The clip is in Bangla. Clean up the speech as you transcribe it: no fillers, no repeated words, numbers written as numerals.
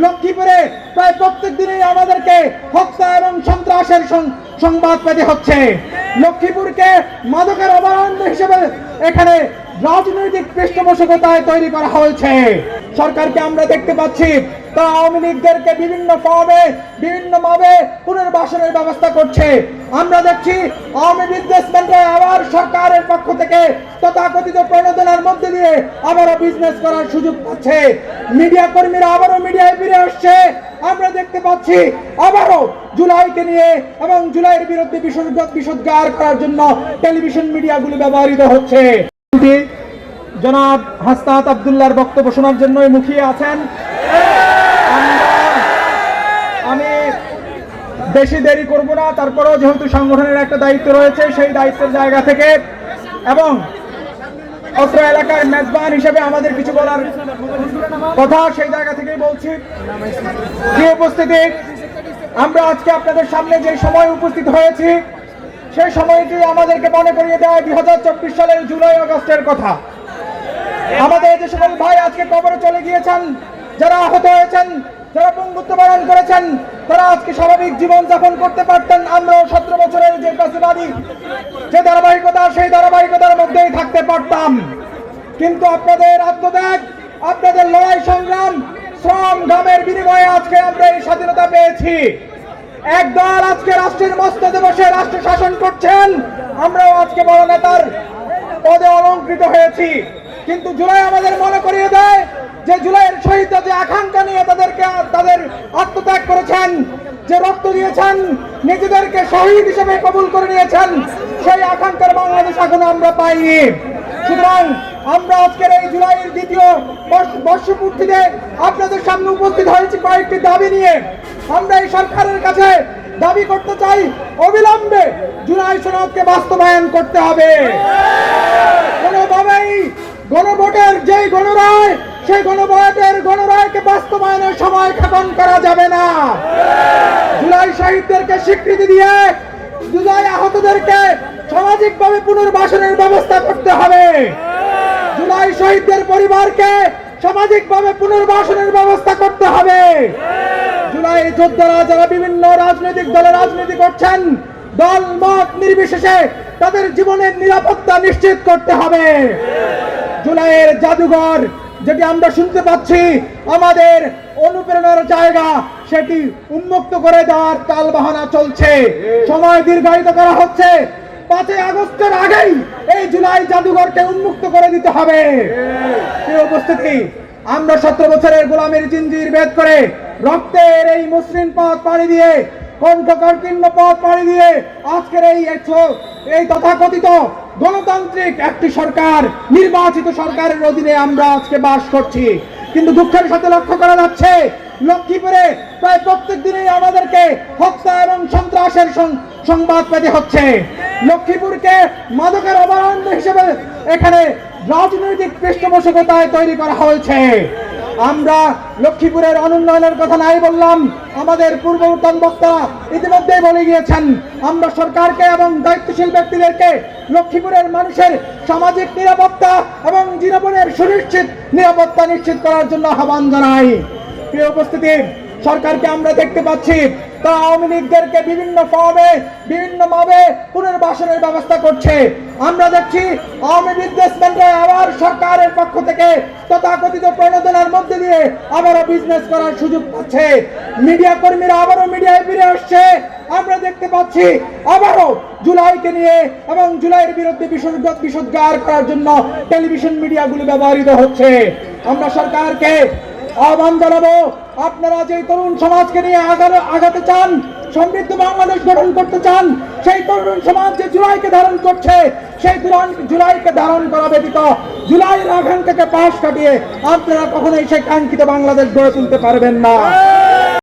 লক্ষ্মীপুরে প্রায় প্রত্যেক দিনই আমাদেরকে হত্যা এবং সন্ত্রাসের সংবাদ পেতে হচ্ছে। লক্ষ্মীপুরকে মাদকের অভয়ারণ্য হিসেবে এখানে রাজনৈতিক পৃষ্ঠপোষকতায় তৈরি করা হয়েছে। সরকারকে আমরা দেখতে পাচ্ছি তা আওয়ামী লীগদেরকে বিভিন্ন ভাবে পুনর্বাসনের ব্যবস্থা করছে। আমরা দেখছি আওয়ামী বিজনেসম্যানরা আবার সরকারের পক্ষ থেকে তথাকথিত প্রণোদনার মধ্যে দিয়ে আবারও বিজনেস করার সুযোগ পাচ্ছে। মিডিয়া কর্মীরা আবারও মিডিয়ায় ফিরে আসছে। আমরা দেখতে পাচ্ছি আবারও জুলাইকে নিয়ে এবং জুলাইয়ের বিরুদ্ধে বিষোদ্গার করার জন্য টেলিভিশন মিডিয়াগুলো ব্যবহৃত হচ্ছে। জনাব হাসনাত আব্দুল্লাহর বক্তব্য শোনার জন্যই মুখিয়ে আছেন। আমি বেশি দেরি করব না, তারপরেও যেহেতু সংগঠনের একটা দায়িত্ব রয়েছে, সেই দায়িত্বের জায়গা থেকে এবং অত্র এলাকার মেজবান হিসেবে আমাদের কিছু বলার কথা, সেই জায়গা থেকেই বলছি। যে উপস্থিতি, আমরা আজকে আপনাদের সামনে যে সময় উপস্থিত হয়েছি, সেই সময়টি আমাদেরকে মনে করিয়ে দেয় 2024 সালের জুলাই আগস্টের কথা। আমাদের যে সকল ভাই আজকে কবরে চলে গিয়েছেন, যারা আহত হয়েছেন, যারা পঙ্গুত্ব বরণ করেছেন, তারা আজকে স্বাভাবিক জীবন যাপন করতে পারতেন। আমরাও 17 বছরের যে ফ্যাসিবাদী যে ধারাবাহিকতা, সেই ধারাবাহিকতার মধ্যেই থাকতে পারতাম। কিন্তু আপনাদের আত্মত্যাগ, আপনাদের লড়াই সংগ্রাম, শ্রম ঘামের বিনিময়ে আজকে আমরা এই স্বাধীনতা পেয়েছি। একদল আজকে রাষ্ট্রের মস্তদে বসে রাষ্ট্র শাসন করছেন, আমরাও আজকে বড় নেতার পদে অলংকৃত হয়েছি। কিন্তু জুলাই আমাদের মনে করিয়ে দেয় যে জুলাইয়ের শহীদরা যে আকাঙ্ক্ষা নিয়ে তাদের আত্মত্যাগ করেছেন, যে রক্ত দিয়েছেন, নিজেদেরকে শহীদ হিসেবে কবুল করে নিয়েছেন, সেই আকাঙ্ক্ষার বাংলাদেশ এখনো আমরা পাইনি। সুতরাং আমরা আজকের এই জুলাইয়ের দ্বিতীয় বর্ষপূর্তিতে আপনাদের সামনে উপস্থিত হয়েছি কয়েকটি দাবি নিয়ে। আমরা এই সরকারের কাছে দাবি করতে চাই, অবিলম্বে জুলাই সনদকে বাস্তবায়ন করতে হবে। কোনোভাবেই গণভোটের যে গণরায়, সেই গণরায়কে বাস্তবায়নের সময় ক্ষেপণ করা যাবে না। জুলাই শহীদদেরকে স্বীকৃতি দিয়ে জুলাই আহতদেরকে সামাজিকভাবে পুনর্বাসনের ব্যবস্থা করতে হবে। জুলাই শহীদদের পরিবারকে সামাজিকভাবে পুনর্বাসনের ব্যবস্থা করতে হবে। জুলাই যোদ্ধারা যারা বিভিন্ন রাজনৈতিক দলে রাজনীতি করছেন, দল মত নির্বিশেষে তাদের জীবনের নিরাপত্তা নিশ্চিত করতে হবে। জুলাইয়ের জাদুঘর যেটি আমরা শুনতে পাচ্ছি, আমাদের অনুপ্রেরণার জায়গা, সেটি উন্মুক্ত করে দেওয়ার টালবাহানা চলছে, সময় দীর্ঘায়িত করা হচ্ছে। 5 আগস্টের আগেই এই জুলাই জাদুঘরকে উন্মুক্ত করে দিতে হবে। এই উপস্থিতি, আমরা 17 বছরের গোলামের জিঞ্জির ভেদ করে রক্তের এই মসৃণ পথ পাড়ি দিয়ে, কণ্ঠকাঠিন্য পথ পাড়ি দিয়ে আজকের এই তথাকথিত গণতান্ত্রিক একটি সরকার, নির্বাচিত সরকারের অধীনে আমরা আজকে বাস করছি। কিন্তু দুঃখের সাথে লক্ষ্য করা যাচ্ছে, লক্ষ্মীপুরে প্রায় প্রত্যেক দিনই আমাদেরকে হত্যা এবং সন্ত্রাসের সংবাদ পেতে হচ্ছে। লক্ষ্মীপুরকে মাদকের অভয়ারণ্য হিসেবে এখানে রাজনৈতিক পৃষ্ঠপোষকতায় তৈরি করা হয়েছে। আমরা লক্ষ্মীপুরের অনুন্নয়নের কথা নাই বললাম, আমাদের পূর্ববর্তী বক্তারা ইতিমধ্যেই বলে গিয়েছেন। আমরা সরকারকে এবং দায়িত্বশীল ব্যক্তিদেরকে লক্ষ্মীপুরের মানুষের সামাজিক নিরাপত্তা এবং জীবনের সুনিশ্চিত নিরাপত্তা নিশ্চিত করার জন্য আহ্বান জানাই। প্রিয় উপস্থিতি, সরকারকে আমরা দেখতে পাচ্ছি তা আওয়ামী লীগদেরকে বিভিন্ন ভাবে পুনর্বাসনের ব্যবস্থা করছে। আমরা দেখছি আওয়ামী বিজনেসম্যানরা আবার সরকারের পক্ষ থেকে তথাকথিত প্রণোদনার মধ্যে দিয়ে আবারও বিজনেস করার সুযোগ পাচ্ছে। মিডিয়া কর্মীরা আবারও মিডিয়ায় ফিরে আসছে। আমরা দেখতে পাচ্ছি আবারও জুলাইকে নিয়ে এবং জুলাইয়ের বিরুদ্ধে বিষোদ্গার করার জন্য টেলিভিশন মিডিয়াগুলো ব্যবহৃত হচ্ছে। আমরা সরকারকে আহ্বান জানাবো, আপনারা যে তরুণ সমাজকে নিয়ে আগাতে চান, সমৃদ্ধ বাংলাদেশ গঠন করতে চান, সেই তরুণ সমাজ যে জুলাইকে ধারণ করছে, সেই জুলাইকে ধারণ করা ব্যতীত জুলাইয়ের আকাঙ্ক্ষাকে পাশ কাটিয়ে আপনারা কখনোই সেই কাঙ্ক্ষিত বাংলাদেশ গড়ে তুলতে পারবেন না।